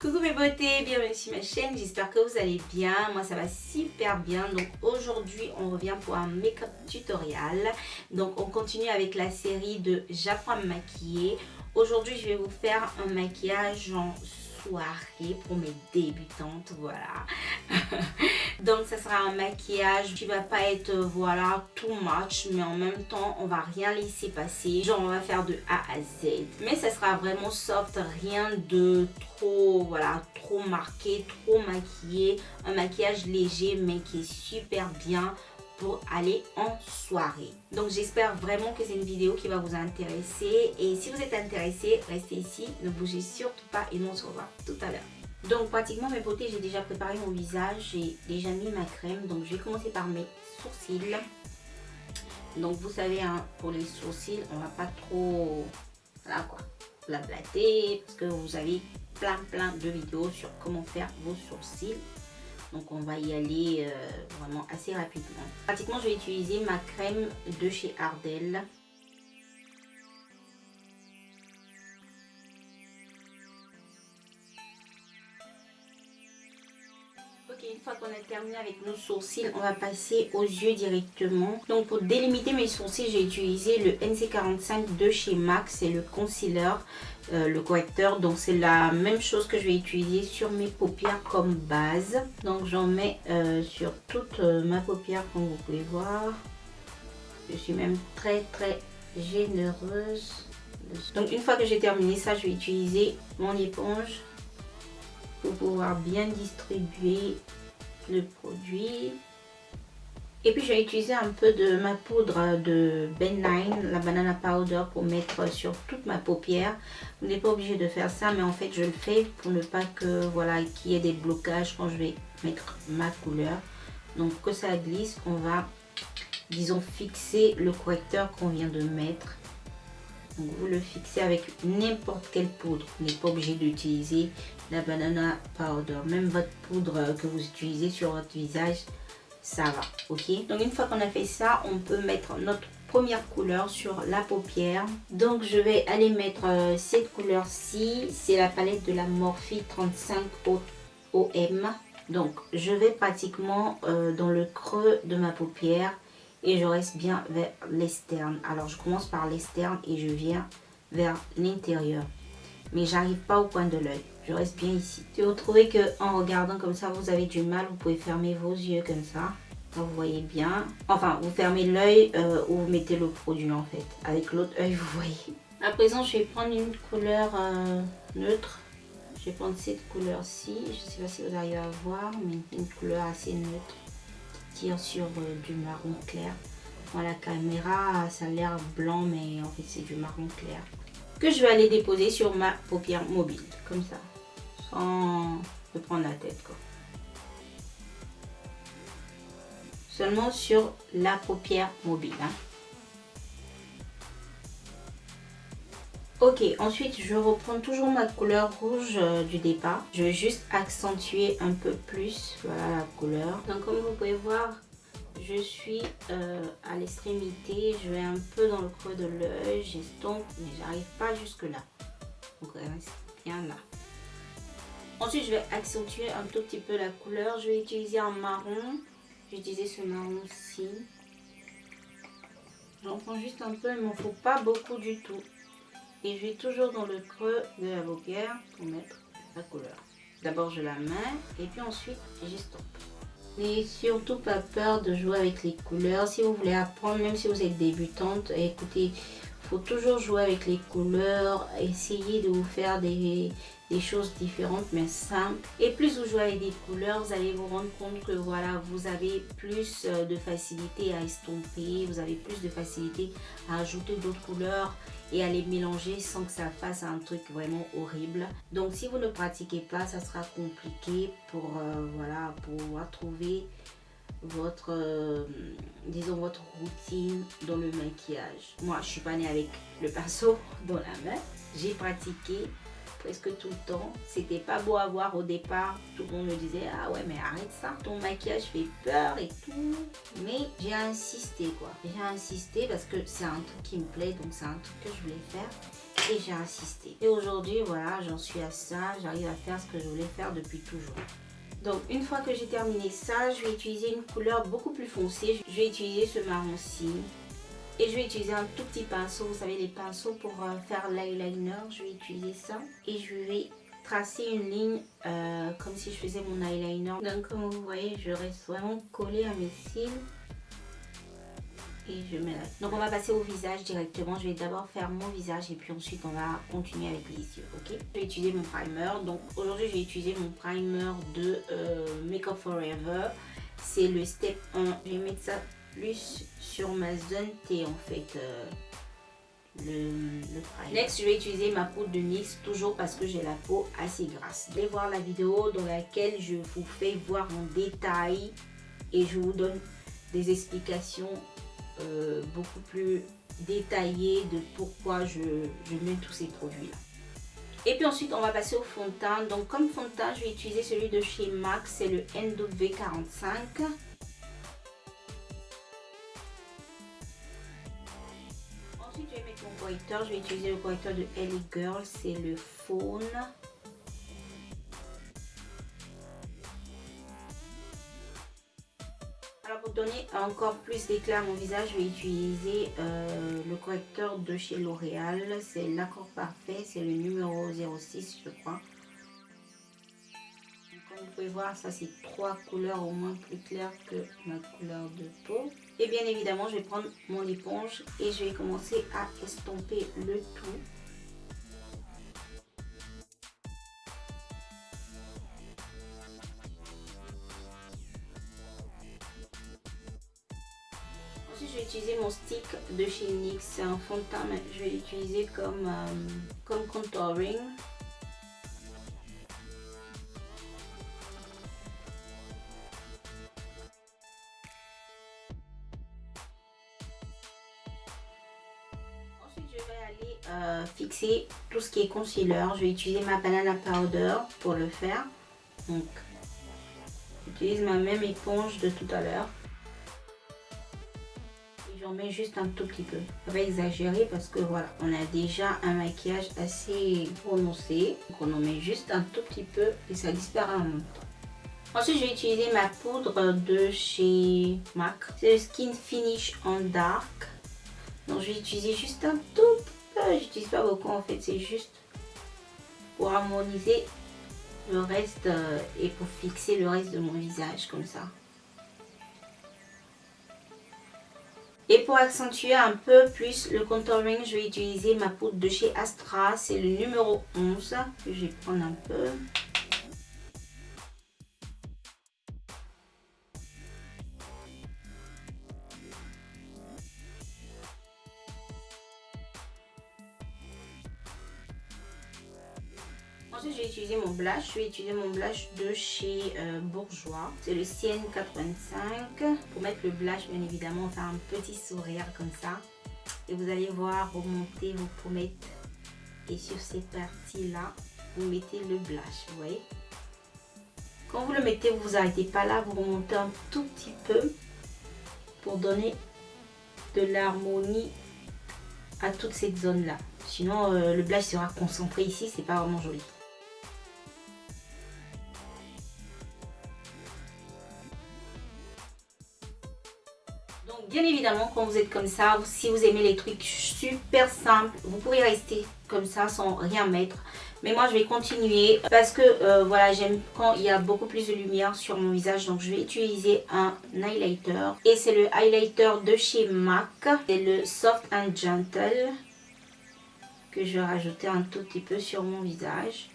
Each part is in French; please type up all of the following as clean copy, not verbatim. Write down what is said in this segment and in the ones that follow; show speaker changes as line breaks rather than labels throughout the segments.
Coucou mes beautés, bienvenue sur ma chaîne, j'espère que vous allez bien, moi ça va super bien. Donc aujourd'hui on revient pour un make-up tutorial. Donc on continue avec la série de j'apprends à me maquiller. Aujourd'hui je vais vous faire un maquillage en soirée pour mes débutantes, voilà. Donc ça sera un maquillage qui va pas être voilà too much, mais en même temps on va rien laisser passer, genre on va faire de A à Z, mais ça sera vraiment soft, rien de trop voilà trop marqué, trop maquillé, un maquillage léger mais qui est super bien pour aller en soirée. Donc j'espère vraiment que c'est une vidéo qui va vous intéresser, et si vous êtes intéressé, restez ici, ne bougez surtout pas et nous on se revoit tout à l'heure. Donc pratiquement mes beautés, j'ai déjà préparé mon visage, j'ai déjà mis ma crème. Donc je vais commencer par mes sourcils. Donc vous savez hein, pour les sourcils on va pas trop voilà quoi blablater, parce que vous avez plein de vidéos sur comment faire vos sourcils. Donc on va y aller vraiment assez rapidement. Pratiquement je vais utiliser ma crème de chez Ardell. Ok, une fois qu'on a terminé avec nos sourcils, on va passer aux yeux directement. Donc pour délimiter mes sourcils, j'ai utilisé le NC45 de chez MAC, c'est le concealer, le correcteur. Donc c'est la même chose que je vais utiliser sur mes paupières comme base. Donc j'en mets sur toute ma paupière comme vous pouvez voir. Je suis même très généreuse. Donc une fois que j'ai terminé ça, je vais utiliser mon éponge pour pouvoir bien distribuer le produit. Et puis je vais utiliser un peu de ma poudre de Ben 9, la banana powder, pour mettre sur toute ma paupière. Vous n'êtes pas obligé de faire ça, mais en fait je le fais pour ne pas que voilà qu'il y ait des blocages quand je vais mettre ma couleur. Donc que ça glisse, on va disons fixer le correcteur qu'on vient de mettre. Donc vous le fixez avec n'importe quelle poudre, vous n'êtes pas obligé d'utiliser la banana powder, même votre poudre que vous utilisez sur votre visage, ça va, ok. Donc une fois qu'on a fait ça, on peut mettre notre première couleur sur la paupière. Donc je vais aller mettre cette couleur-ci, c'est la palette de la Morphe 35 OM. Donc je vais pratiquement dans le creux de ma paupière et je reste bien vers l'externe. Alors je commence par l'externe et je viens vers l'intérieur, mais j'arrive pas au coin de l'œil, je reste bien ici. Si vous trouvez que en regardant comme ça vous avez du mal, vous pouvez fermer vos yeux comme ça, vous voyez bien, enfin vous fermez l'œil où vous mettez le produit en fait, avec l'autre œil vous voyez. À présent je vais prendre une couleur neutre. Je vais prendre cette couleur-ci, je ne sais pas si vous arrivez à voir, mais une couleur assez neutre qui tire sur du marron clair. Bon, la caméra, ça a l'air blanc, mais en fait c'est du marron clair. Que je vais aller déposer sur ma paupière mobile, comme ça, sans me prendre la tête quoi. Seulement sur la paupière mobile. Hein. Ok, ensuite je reprends toujours ma couleur rouge du départ. Je vais juste accentuer un peu plus, voilà la couleur. Donc comme vous pouvez voir, je suis à l'extrémité, je vais un peu dans le creux de l'œil, j'estompe, mais j'arrive pas jusque là. Donc reste bien là. Ensuite je vais accentuer un tout petit peu la couleur. Je vais utiliser un marron, je vais utiliser ce marron-ci. J'en prends juste un peu, il m'en faut pas beaucoup du tout. Et je vais toujours dans le creux de la paupière pour mettre la couleur. D'abord je la mets et puis ensuite j'estompe. N'ayez surtout pas peur de jouer avec les couleurs. Si vous voulez apprendre, même si vous êtes débutante, écoutez, il faut toujours jouer avec les couleurs. Essayez de vous faire des choses différentes mais simples. Et plus vous jouez avec des couleurs, vous allez vous rendre compte que voilà, vous avez plus de facilité à estomper, vous avez plus de facilité à ajouter d'autres couleurs et à les mélanger sans que ça fasse un truc vraiment horrible. Donc si vous ne pratiquez pas, ça sera compliqué pour voilà, pour pouvoir trouver votre disons votre routine dans le maquillage. Moi je suis pas née avec le pinceau dans la main, j'ai pratiqué presque tout le temps. C'était pas beau à voir au départ, tout le monde me disait ah ouais mais arrête ça, ton maquillage fait peur et tout, mais j'ai insisté quoi, j'ai insisté parce que c'est un truc qui me plaît, donc c'est un truc que je voulais faire et j'ai insisté. Et aujourd'hui, voilà, j'en suis à ça. J'arrive à faire ce que je voulais faire depuis toujours. Donc une fois que j'ai terminé ça, je vais utiliser une couleur beaucoup plus foncée. Je vais utiliser ce marron-ci. Et je vais utiliser un tout petit pinceau. Vous savez, les pinceaux pour faire l'eyeliner. Je vais utiliser ça. Et je vais tracer une ligne comme si je faisais mon eyeliner. Donc comme vous voyez, je reste vraiment collée à mes cils. Et je mets là. Donc on va passer au visage directement. Je vais d'abord faire mon visage et puis ensuite on va continuer avec les yeux. Ok. Je vais utiliser mon primer. Donc aujourd'hui je vais utiliser mon primer de Make Up For Ever. C'est le step 1. Je vais mettre ça plus sur ma zone T en fait. Le primer. Next, je vais utiliser ma poudre de NYX, toujours parce que j'ai la peau assez grasse. Allez voir la vidéo dans laquelle je vous fais voir en détail et je vous donne des explications beaucoup plus détaillées de pourquoi je mets tous ces produits là. Et puis ensuite on va passer au fond de teint. Donc comme fond de teint, je vais utiliser celui de chez MAC, c'est le NW45. Ensuite je vais mettre mon correcteur. Je vais utiliser le correcteur de LA Girl, c'est le Faune. Alors pour donner encore plus d'éclat à mon visage, je vais utiliser le correcteur de chez L'Oréal. C'est l'accord parfait, c'est le numéro 06 je crois. Donc, comme vous pouvez voir, ça c'est 3 couleurs au moins plus claires que ma couleur de peau. Et bien évidemment, je vais prendre mon éponge et je vais commencer à estomper le tout. Ensuite, je vais utiliser mon stick de chez NYX. C'est un fond de teint, mais je vais l'utiliser comme contouring. Ensuite, je vais aller fixer tout ce qui est concealer. Je vais utiliser ma banana powder pour le faire. Donc, j'utilise ma même éponge de tout à l'heure. J'en mets juste un tout petit peu. Pas exagérer parce que voilà, on a déjà un maquillage assez prononcé. Donc on en met juste un tout petit peu et ça disparaît en même temps. Ensuite, je vais utiliser ma poudre de chez MAC. C'est le Skin Finish en Dark. Donc je vais utiliser juste un tout peu. J'utilise pas beaucoup en fait. C'est juste pour harmoniser le reste et pour fixer le reste de mon visage comme ça. Et pour accentuer un peu plus le contouring, je vais utiliser ma poudre de chez Astra. C'est le numéro 11 que je vais prendre un peu. Ensuite, je vais utiliser mon blush. Je vais utiliser mon blush de chez Bourjois. C'est le Sienne 85. Pour mettre le blush, bien évidemment, on fait un petit sourire comme ça. Et vous allez voir remonter vos pommettes. Et sur ces parties-là, vous mettez le blush, vous voyez. Quand vous le mettez, vous vous arrêtez pas là. Vous remontez un tout petit peu pour donner de l'harmonie à toute cette zone-là. Sinon, le blush sera concentré ici. C'est pas vraiment joli. Donc bien évidemment, quand vous êtes comme ça, si vous aimez les trucs super simples, vous pouvez rester comme ça sans rien mettre. Mais moi je vais continuer parce que voilà, j'aime quand il y a beaucoup plus de lumière sur mon visage. Donc je vais utiliser un highlighter. Et c'est le highlighter de chez MAC. C'est le Soft and Gentle que je vais rajouter un tout petit peu sur mon visage.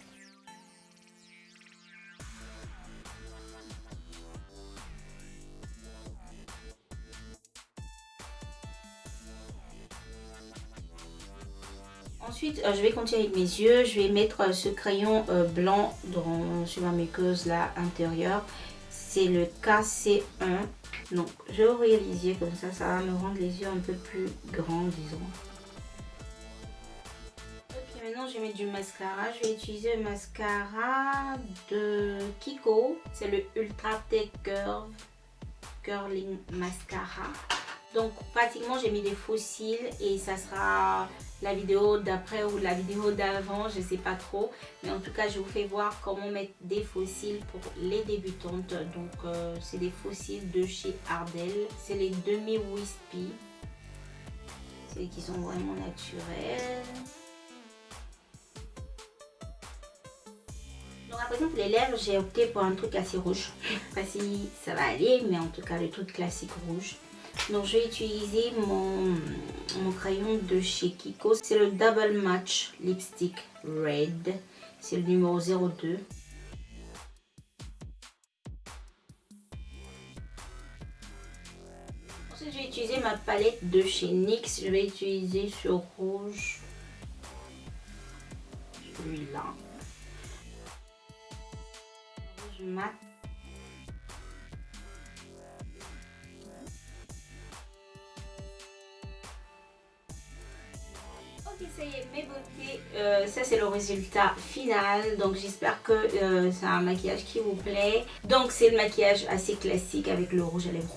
Ensuite, je vais continuer avec mes yeux. Je vais mettre ce crayon blanc sur ma muqueuse là intérieure. C'est le KC1. Donc, je vais ouvrir les yeux comme ça. Ça va me rendre les yeux un peu plus grands, disons. Ok, maintenant, je vais mettre du mascara. Je vais utiliser le mascara de Kiko. C'est le Ultra Tech Curling Mascara. Donc pratiquement j'ai mis des faux cils et ça sera la vidéo d'après ou la vidéo d'avant, je sais pas trop. Mais en tout cas, je vous fais voir comment mettre des faux cils pour les débutantes. Donc, c'est des faux cils de chez Ardell. C'est les demi wispy. C'est qui sont vraiment naturels. Donc à présent pour les lèvres, j'ai opté pour un truc assez rouge. Je sais pas si ça va aller, mais en tout cas le truc classique rouge. Donc je vais utiliser mon crayon de chez Kiko. C'est le Double Match Lipstick Red. C'est le numéro 02. Ensuite je vais utiliser ma palette de chez NYX. Je vais utiliser ce rouge. Celui-là. Rouge mat. Ok, ça y est, mes beautés, ça c'est le résultat final. Donc j'espère que c'est un maquillage qui vous plaît. Donc c'est le maquillage assez classique avec le rouge à lèvres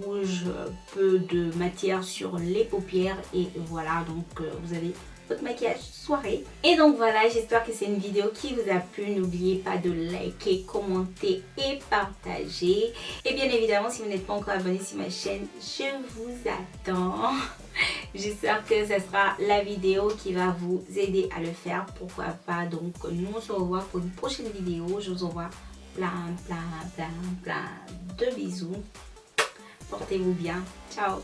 rouge, peu de matière sur les paupières et voilà, donc vous avez votre maquillage soirée. Et donc voilà, j'espère que c'est une vidéo qui vous a plu. N'oubliez pas de liker, commenter et partager. Et bien évidemment, si vous n'êtes pas encore abonné sur ma chaîne, je vous attends. J'espère que ce sera la vidéo qui va vous aider à le faire. Pourquoi pas. Donc nous on se revoit pour une prochaine vidéo. Je vous envoie plein de bisous. Portez-vous bien. Ciao.